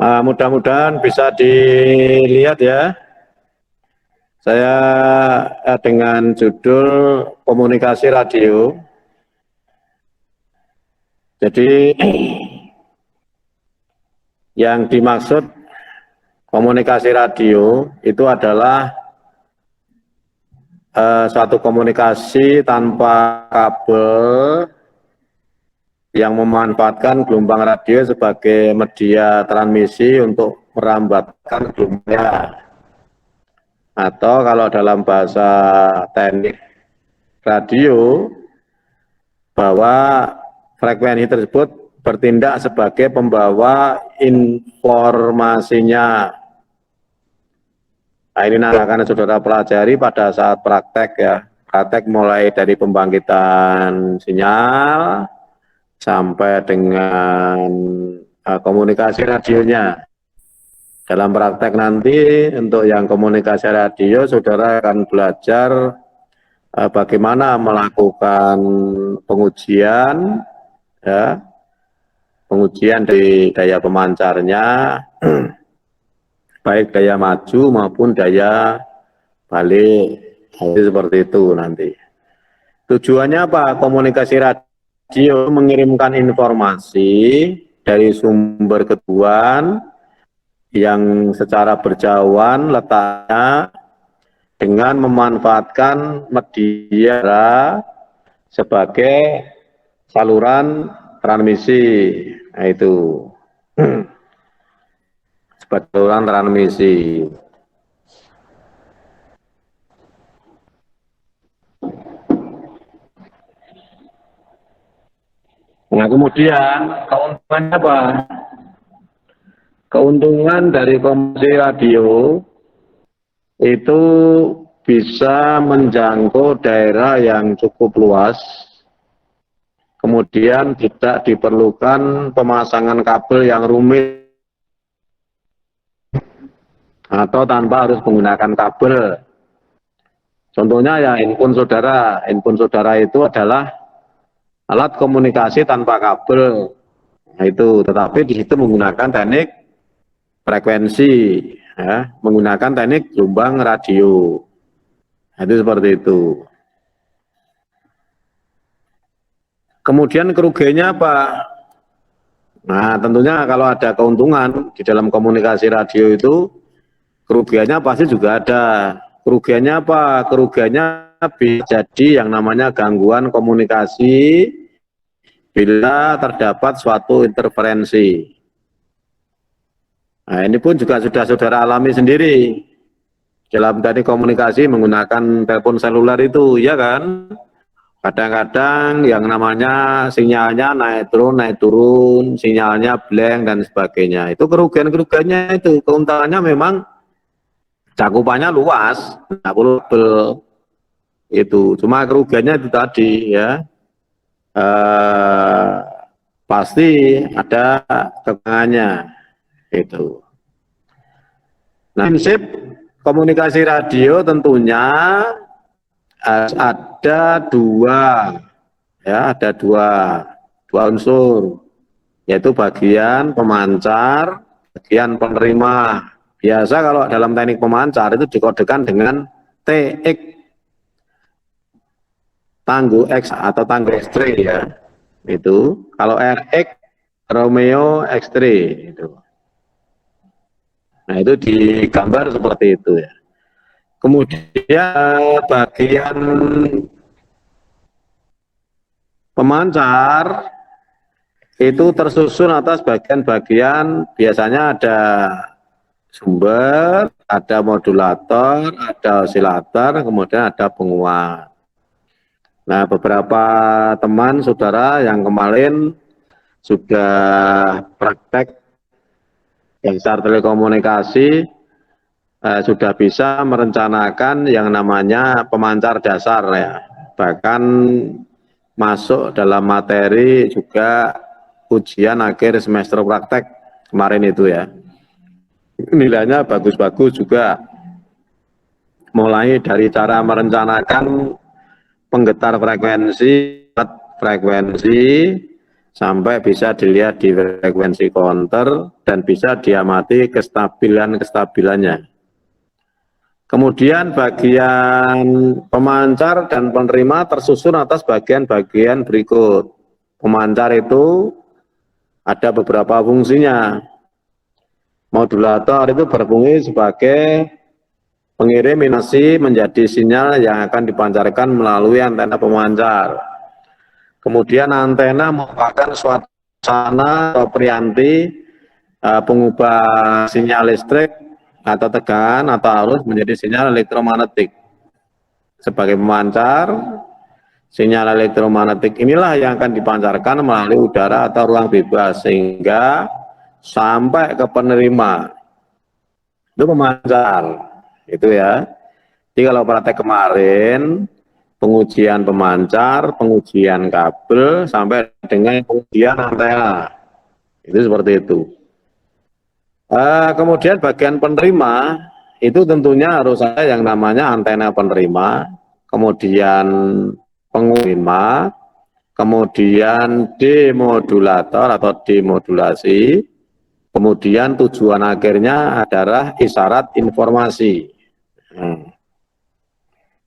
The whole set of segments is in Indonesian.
Mudah-mudahan bisa dilihat ya. Saya dengan judul komunikasi radio. Jadi yang dimaksud komunikasi radio itu adalah suatu komunikasi tanpa kabel yang memanfaatkan gelombang radio sebagai media transmisi untuk merambatkan gelombangnya. Atau kalau dalam bahasa teknik radio, bahwa frekuensi tersebut bertindak sebagai pembawa informasinya. Nah, ini akan saudara pelajari pada saat praktek ya. Praktek mulai dari pembangkitan sinyal sampai dengan komunikasi radionya. Dalam praktek nanti untuk yang komunikasi radio, saudara akan belajar bagaimana melakukan pengujian, ya, pengujian dari daya pemancarnya, baik daya maju maupun daya balik. Jadi seperti itu nanti. Tujuannya apa? Komunikasi radio mengirimkan informasi dari sumber keduan yang secara berjauhan letaknya dengan memanfaatkan media sebagai saluran transmisi. Nah, itu sebagai saluran transmisi. Nah, kemudian keuntungannya apa? Keuntungan dari komunikasi radio itu bisa menjangkau daerah yang cukup luas, kemudian tidak diperlukan pemasangan kabel yang rumit atau tanpa harus menggunakan kabel. Contohnya ya handphone saudara itu adalah alat komunikasi tanpa kabel. Nah, itu, tetapi di situ menggunakan teknik frekuensi, ya, menggunakan teknik gelombang radio. Nah, itu seperti itu. Kemudian kerugiannya apa? Nah, tentunya kalau ada keuntungan di dalam komunikasi radio itu, kerugiannya pasti juga ada. Kerugiannya apa? Kerugiannya bisa jadi yang namanya gangguan komunikasi bila terdapat suatu interferensi. Nah, ini pun juga sudah saudara alami sendiri dalam teknik komunikasi menggunakan telepon seluler itu, ya kan? Kadang-kadang yang namanya sinyalnya naik turun, sinyalnya blank dan sebagainya. Itu kerugian-kerugiannya itu. Keuntungannya memang cakupannya luas, nggak perlu itu. Cuma kerugiannya itu tadi ya. Pasti ada kekurangannya. Itu. Nah, prinsip komunikasi radio tentunya ada dua, ya, ada dua unsur, yaitu bagian pemancar, bagian penerima. Biasa kalau dalam teknik pemancar itu dikodekan dengan TX, tangguh X atau tangguh X3 ya. Itu kalau RX Romeo X3 itu. Nah, itu digambar seperti itu ya. Kemudian bagian pemancar itu tersusun atas bagian-bagian, biasanya ada sumber, ada modulator, ada osilator, kemudian ada penguat. Nah, beberapa teman saudara yang kemarin sudah praktek dasar telekomunikasi sudah bisa merencanakan yang namanya pemancar dasar ya, bahkan masuk dalam materi juga ujian akhir semester praktek kemarin itu ya, nilainya bagus-bagus juga, mulai dari cara merencanakan penggetar frekuensi sampai bisa dilihat di frekuensi counter dan bisa diamati kestabilannya. Kemudian bagian pemancar dan penerima tersusun atas bagian-bagian berikut. Pemancar itu ada beberapa fungsinya. Modulator itu berfungsi sebagai pengirim informasi menjadi sinyal yang akan dipancarkan melalui antena pemancar. Kemudian antena merupakan suasana atau perianti pengubah sinyal listrik atau tegangan atau arus menjadi sinyal elektromagnetik. Sebagai pemancar, sinyal elektromagnetik inilah yang akan dipancarkan melalui udara atau ruang bebas sehingga sampai ke penerima. Itu pemancar, itu ya. Jadi kalau praktek kemarin, pengujian pemancar, pengujian kabel, sampai dengan pengujian antena. Itu seperti itu. Kemudian bagian penerima itu tentunya harus ada yang namanya antena penerima, kemudian pengirima, kemudian demodulator atau demodulasi, kemudian tujuan akhirnya adalah isyarat informasi.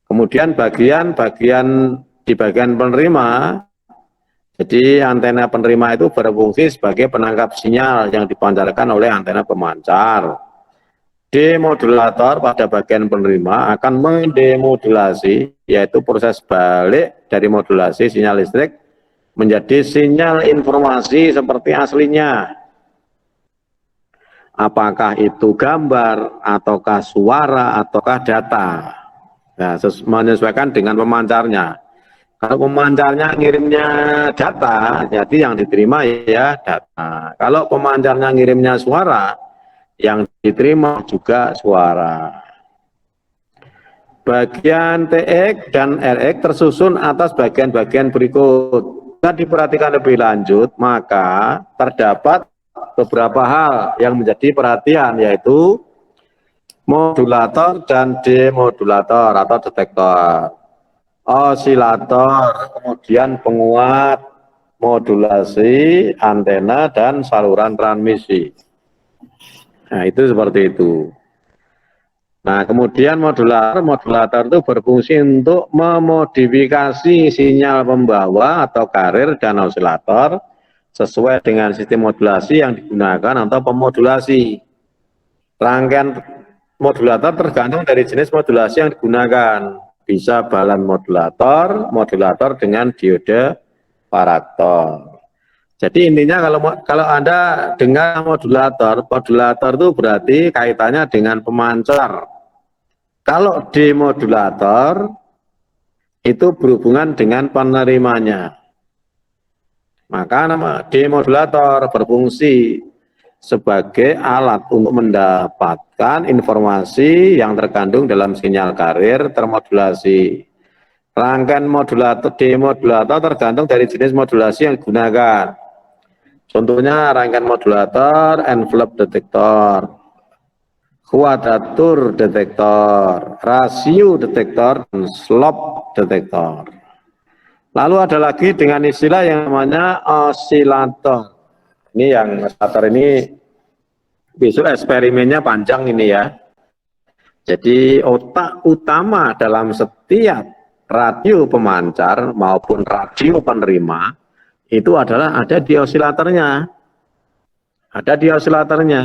Kemudian di bagian penerima, jadi antena penerima itu berfungsi sebagai penangkap sinyal yang dipancarkan oleh antena pemancar. Demodulator pada bagian penerima akan mendemodulasi, yaitu proses balik dari modulasi sinyal listrik menjadi sinyal informasi seperti aslinya. Apakah itu gambar, ataukah suara, ataukah data. Nah, menyesuaikan dengan pemancarnya. Kalau pemancarnya ngirimnya data, jadi yang diterima ya data. Kalau pemancarnya ngirimnya suara, yang diterima juga suara. Bagian TX dan RX tersusun atas bagian-bagian berikut. Jika diperhatikan lebih lanjut, maka terdapat beberapa hal yang menjadi perhatian, yaitu modulator dan demodulator atau detektor. Osilator, kemudian penguat, modulasi, antena, dan saluran transmisi. Nah, itu seperti itu. Nah, kemudian modulator itu berfungsi untuk memodifikasi sinyal pembawa atau karir dan osilator sesuai dengan sistem modulasi yang digunakan atau pemodulasi. Rangkaian modulator tergantung dari jenis modulasi yang digunakan. Bisa balan modulator dengan diode paraktor. Jadi intinya kalau Anda dengar modulator itu berarti kaitannya dengan pemancar. Kalau demodulator itu berhubungan dengan penerimanya. Maka nama demodulator berfungsi sebagai alat untuk mendapatkan informasi yang terkandung dalam sinyal karir termodulasi. Rangkaian demodulator tergantung dari jenis modulasi yang digunakan. Contohnya rangkaian modulator, envelope detektor, kuadratur detektor, rasio detektor, dan slope detektor. Lalu ada lagi dengan istilah yang namanya osilator. Ini yang osilator ini besok eksperimennya panjang ini ya. Jadi otak utama dalam setiap radio pemancar maupun radio penerima itu adalah ada di osilatornya. Ada di osilatornya.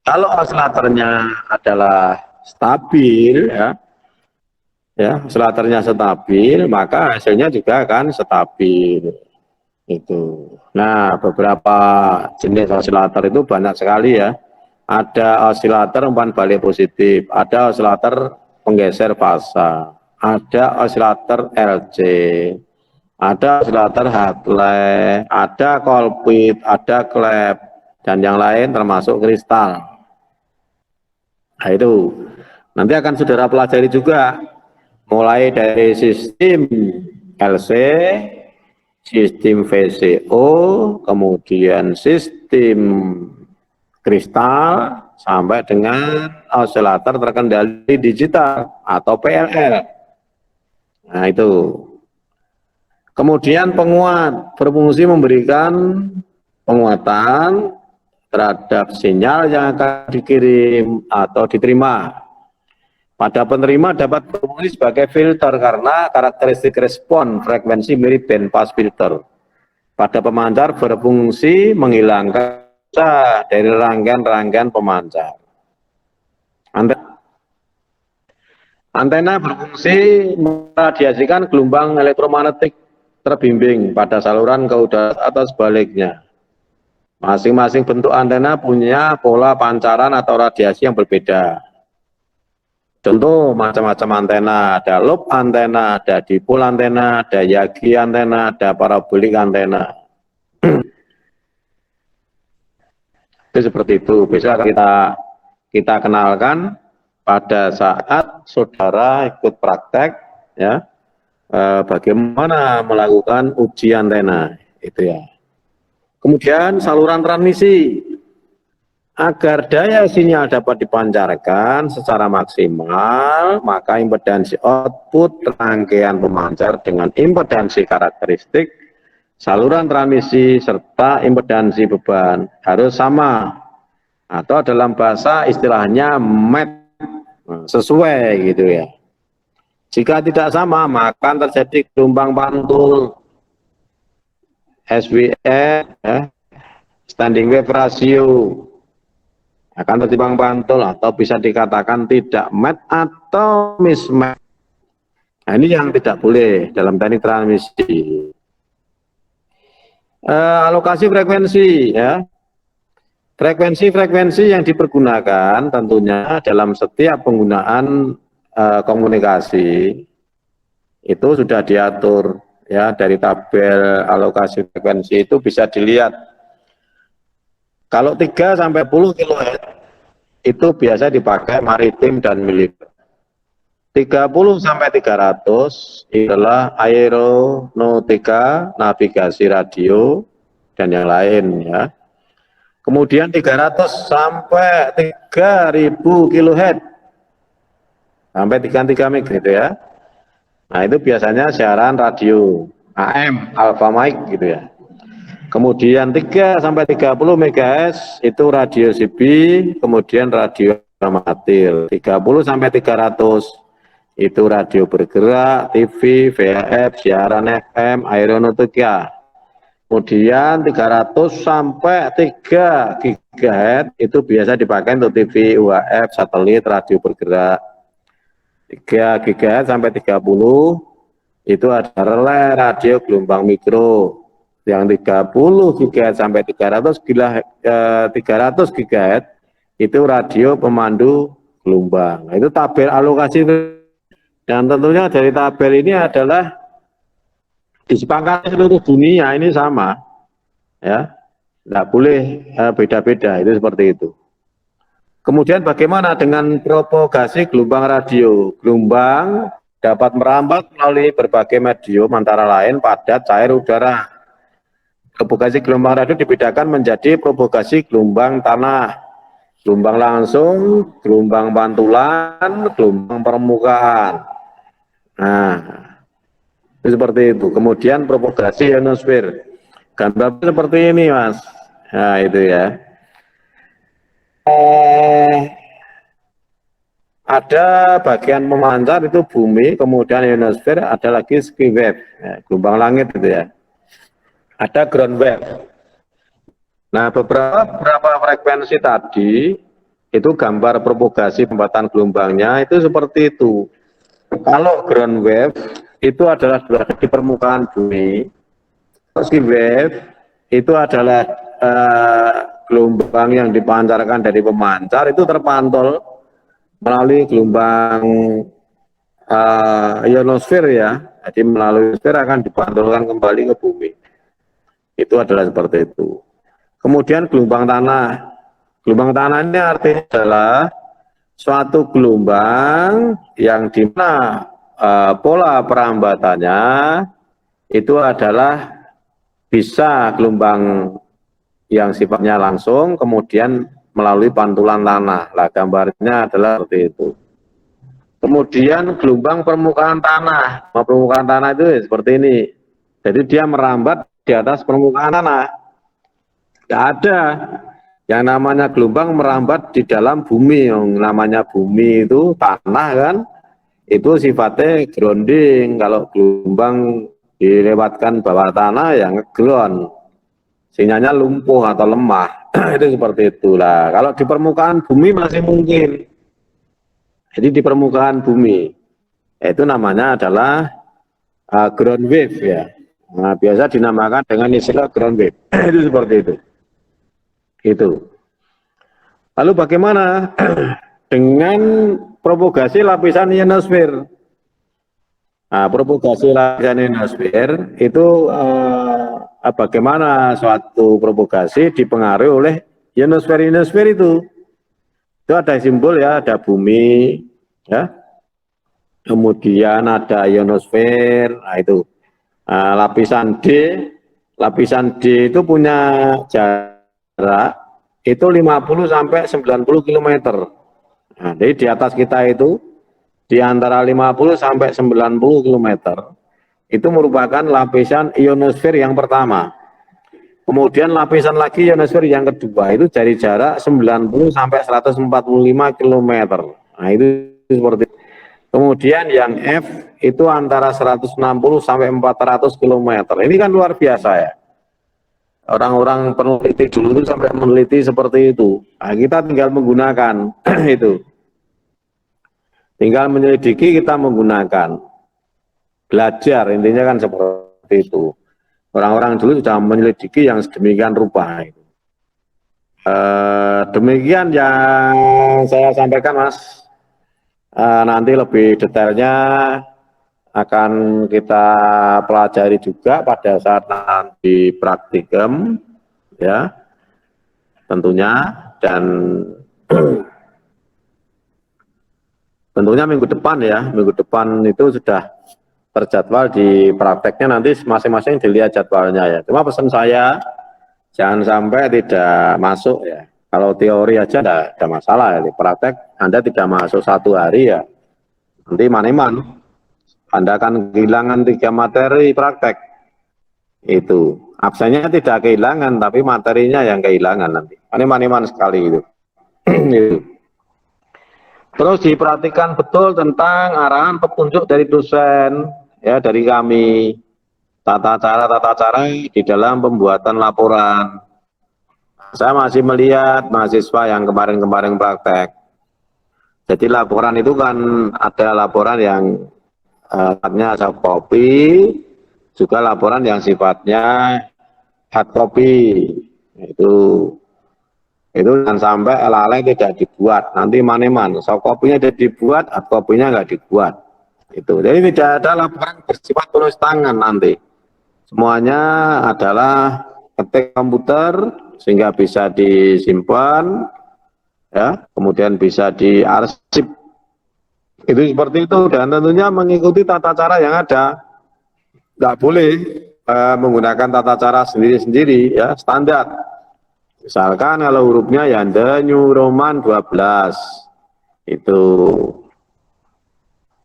Kalau osilatornya adalah stabil ya, osilatornya stabil, maka hasilnya juga akan stabil. Itu. Nah, beberapa jenis osilator itu banyak sekali ya. Ada osilator umpan balik positif, ada osilator penggeser fasa, ada osilator LC, ada osilator Hartley, ada Colpit, ada klep, dan yang lain termasuk kristal. Nah itu, nanti akan saudara pelajari juga, mulai dari sistem LC, sistem VCO, kemudian sistem kristal, sampai dengan osilator terkendali digital atau PLL. Nah itu. Kemudian penguat berfungsi memberikan penguatan terhadap sinyal yang akan dikirim atau diterima. Pada penerima dapat berfungsi sebagai filter karena karakteristik respon frekuensi mirip band pass filter. Pada pemancar berfungsi menghilangkan dari rangkaian-rangkaian pemancar. Antena berfungsi meradiasikan gelombang elektromagnetik terbimbing pada saluran ke udara atau sebaliknya. Masing-masing bentuk antena punya pola pancaran atau radiasi yang berbeda. Contoh macam-macam antena, ada loop antena, ada dipol antena, ada yagi antena, ada parabolik antena. Itu seperti itu. Bisa kita kenalkan pada saat saudara ikut praktek, ya, bagaimana melakukan uji antena, itu ya. Kemudian saluran transmisi, agar daya sinyal dapat dipancarkan secara maksimal, maka impedansi output rangkaian pemancar dengan impedansi karakteristik saluran transmisi serta impedansi beban harus sama, atau dalam bahasa istilahnya match, sesuai gitu ya. Jika tidak sama, maka terjadi gelombang pantul, SWR, ya, standing wave ratio, akan tertimbang pantul atau bisa dikatakan tidak match atau mismatch. Nah, ini yang tidak boleh dalam teknik transmisi. Alokasi frekuensi, ya. Frekuensi-frekuensi yang dipergunakan tentunya dalam setiap penggunaan komunikasi itu sudah diatur, ya, dari tabel alokasi frekuensi itu bisa dilihat. Kalau 3 sampai 10 kHz itu biasa dipakai maritim dan militer. 30 sampai 300 adalah aeronautika, navigasi radio dan yang lain, ya. Kemudian 300 sampai 3000 kHz sampai 33 MHz gitu ya. Nah, itu biasanya siaran radio AM, alpha mic gitu ya. Kemudian 3 sampai 30 MHz itu radio CB, kemudian radio amatir. 30 sampai 300 itu radio bergerak, TV, VHF, siaran FM, aeronautika. Kemudian 300 sampai 3 GHz itu biasa dipakai untuk TV, UHF, satelit, radio bergerak. 3 GHz sampai 30 itu ada relay radio gelombang mikro. Yang 30 GHz sampai 300 GHz itu radio pemandu gelombang. Nah, itu tabel alokasi. Dan tentunya dari tabel ini adalah disepakati seluruh dunia ini sama, ya, tidak boleh beda-beda, itu seperti itu. Kemudian bagaimana dengan propagasi gelombang radio? Gelombang dapat merambat melalui berbagai medium antara lain padat, cair, udara. Propagasi gelombang radio dibedakan menjadi propagasi gelombang tanah, gelombang langsung, gelombang pantulan, gelombang permukaan. Nah, itu seperti itu. Kemudian propagasi ionosfer, gambar seperti ini, Mas. Nah, itu ya. Ada bagian memancar itu bumi, kemudian ionosfer, ada lagi sky wave, ya, gelombang langit itu ya. Ada ground wave. Nah, beberapa frekuensi tadi itu gambar propagasi pembatan gelombangnya itu seperti itu. Kalau ground wave itu adalah berada di permukaan bumi, sky wave itu adalah gelombang yang dipancarkan dari pemancar itu terpantul melalui gelombang ionosfer ya. Jadi melalui ionosfer akan dipantulkan kembali ke bumi. Itu adalah seperti itu. Kemudian gelombang tanah. Gelombang tanah ini artinya adalah suatu gelombang yang dimana pola perambatannya itu adalah bisa gelombang yang sifatnya langsung kemudian melalui pantulan tanah. Lah gambarnya adalah seperti itu. Kemudian gelombang permukaan tanah. Permukaan tanah itu seperti ini. Jadi dia merambat di atas permukaan tanah. Tidak ada yang namanya gelombang merambat di dalam bumi. Yang namanya bumi itu tanah kan, itu sifatnya grounding. Kalau gelombang dilewatkan bawah tanah ya ngeground, sinyalnya lumpuh atau lemah. Itu seperti itulah. Kalau di permukaan bumi masih mungkin. Jadi di permukaan bumi itu namanya adalah ground wave ya. Nah, biasa dinamakan dengan istilah ground wave. Itu seperti itu. Itu. Lalu bagaimana dengan propagasi lapisan ionosfer? Nah, propagasi lapisan ionosfer itu bagaimana suatu propagasi dipengaruhi oleh ionosfer itu. Itu ada simbol ya, ada bumi, ya. Kemudian ada ionosfer, nah itu. Lapisan D itu punya jarak itu 50 sampai 90 km. Nah, jadi di atas kita itu di antara 50 sampai 90 km itu merupakan lapisan ionosfer yang pertama. Kemudian lapisan lagi ionosfer yang kedua itu dari jarak 90 sampai 145 km. Nah, itu seperti itu. Kemudian yang F itu antara 160 sampai 400 km. Ini kan luar biasa ya. Orang-orang peneliti dulu itu sampai meneliti seperti itu. Nah, kita tinggal menggunakan itu. Tinggal menyelidiki, kita menggunakan. Belajar, intinya kan seperti itu. Orang-orang dulu sudah menyelidiki yang sedemikian rupa. Demikian yang saya sampaikan, Mas. Nanti lebih detailnya akan kita pelajari juga pada saat nanti praktikum, ya, tentunya, dan tentunya minggu depan ya, minggu depan itu sudah terjadwal di prakteknya, nanti masing-masing dilihat jadwalnya ya. Cuma pesan saya, jangan sampai tidak masuk ya. Kalau teori aja tidak ada masalah ya, di praktek Anda tidak masuk 1 hari ya, nanti man-man Anda akan kehilangan 3 materi praktek. Itu absennya tidak kehilangan, tapi materinya yang kehilangan nanti. Ini man-man sekali itu. Itu. Terus diperhatikan betul tentang arahan petunjuk dari dosen, ya, dari kami. Tata cara di dalam pembuatan laporan. Saya masih melihat mahasiswa yang kemarin-kemarin praktek. Jadi laporan itu kan ada laporan yang sifatnya soft copy, juga laporan yang sifatnya hard copy. Itu jangan sampai lalai tidak dibuat. Nanti man-man, soft copy-nya tidak dibuat, hard copy-nya nggak dibuat. Itu. Jadi tidak ada laporan bersifat tulis tangan nanti. Semuanya adalah ketik komputer sehingga bisa disimpan, ya, kemudian bisa diarsip. Itu seperti itu, dan tentunya mengikuti tata cara yang ada. Nggak boleh menggunakan tata cara sendiri-sendiri, ya, standar. Misalkan kalau hurufnya ya New Roman 12, itu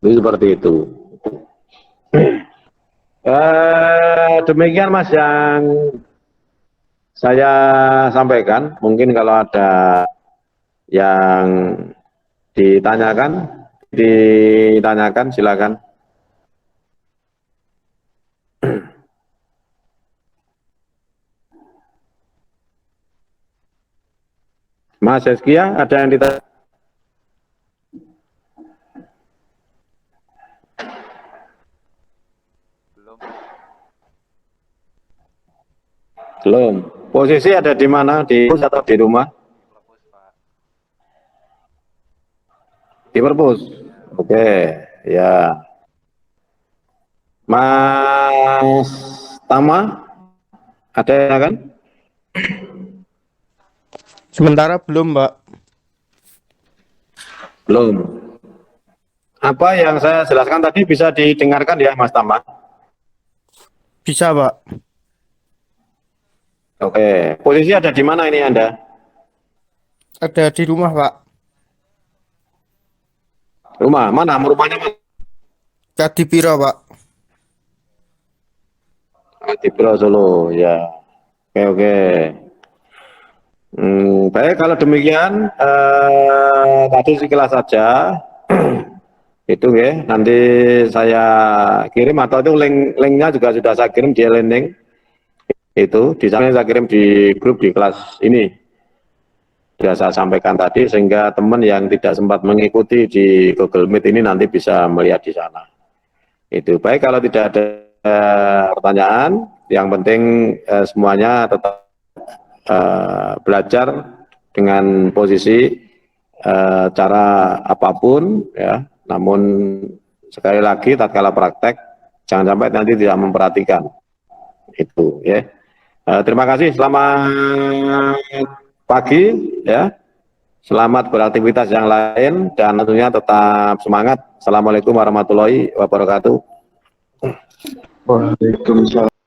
seperti itu. Demikian Mas yang saya sampaikan. Mungkin kalau ada yang ditanyakan silakan. Mas Seskia, ada yang ditanya? Belum. Posisi ada di mana? Di perpus atau di rumah? Di perpus. Oke, ya. Mas Tama, ada ya kan? Sementara belum, Mbak. Belum. Apa yang saya jelaskan tadi bisa didengarkan ya, Mas Tama? Bisa, Pak. Oke, posisi ada di mana ini Anda? Ada di rumah, Pak. Rumah, mana? Rumahnya mana? Kadipiro, Pak. di Pulau Solo, ya. Oke, oke. Baik, kalau demikian tadi sekilas saja itu ya. Nanti saya kirim atau itu linknya juga sudah saya kirim di landing itu. Di sana saya kirim di grup di kelas ini. Sudah saya sampaikan tadi sehingga teman yang tidak sempat mengikuti di Google Meet ini nanti bisa melihat di sana. Itu baik, kalau tidak ada pertanyaan, yang penting semuanya tetap belajar dengan posisi cara apapun ya. Namun sekali lagi tatkala praktek jangan sampai nanti tidak memperhatikan itu ya. Terima kasih, selamat pagi ya. Selamat beraktivitas yang lain dan tentunya tetap semangat. Assalamualaikum warahmatullahi wabarakatuh. Waalaikumsalam.